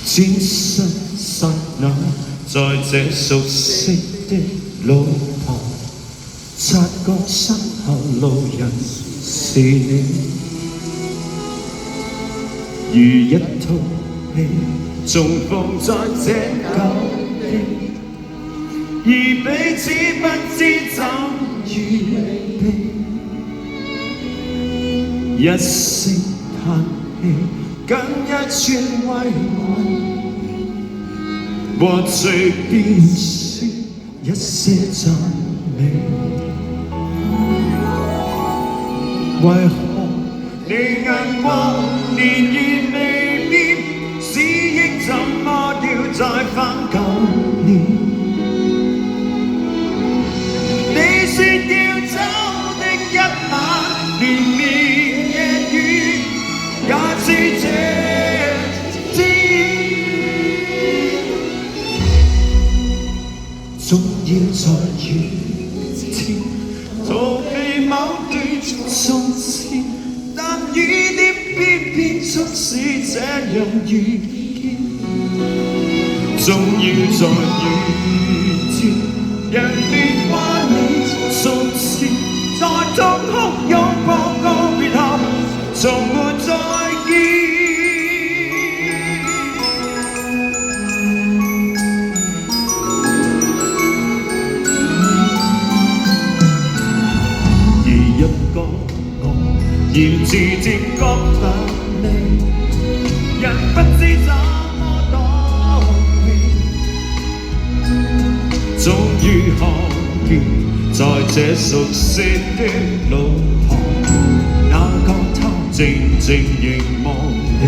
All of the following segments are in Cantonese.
轉身剎那，在這熟悉的路旁，察覺身後路人是你，如一套戲，重逢在這舊地，而彼此不知怎預備。一聲嘆氣，跟一串慰問，和隨便說一些讚美。為何你眼光年月未變，思憶怎麼要再返舊年？你說要走的一晚，連綿夜雨也似這天，總要在雨天逃避某段從前，但雨點偏偏促使這樣遇見，總要在雨天人別掛你從前，在痛哭擁抱告別後，從沒再見。而一個我嫌自漸覺乏味，人不知怎麼躲避，終於看見在這熟悉的路旁，那個他靜靜凝望你，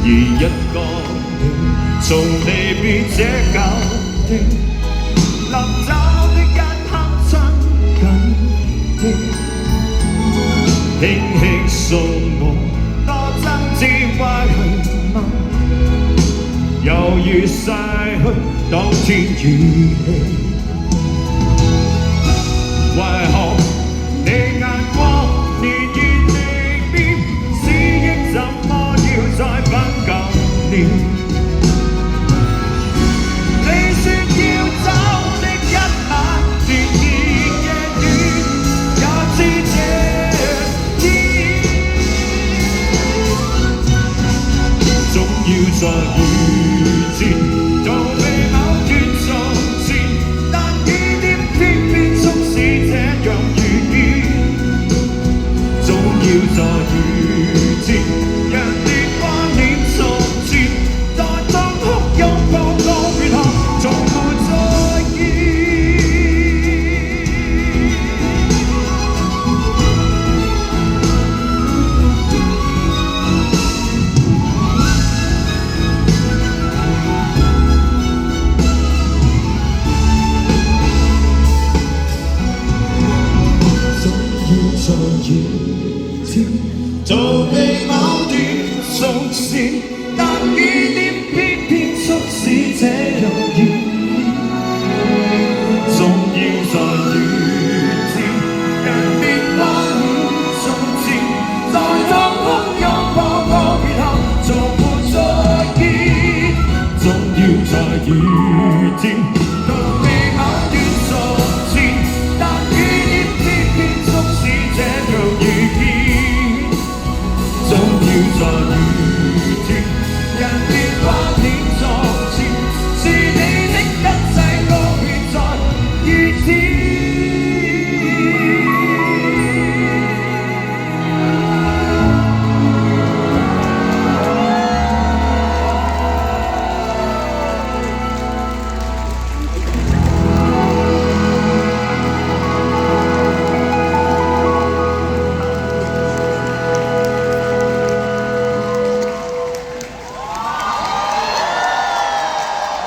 而一個你從離別這舊地，臨走的一刻親緊的，輕輕送我，多真摯懷恨，猶如逝去當天語氣。為何你眼光年月未變，思憶怎麼要再返舊年？你說要走的一晚，連綿夜雨也似這天，總要在雨天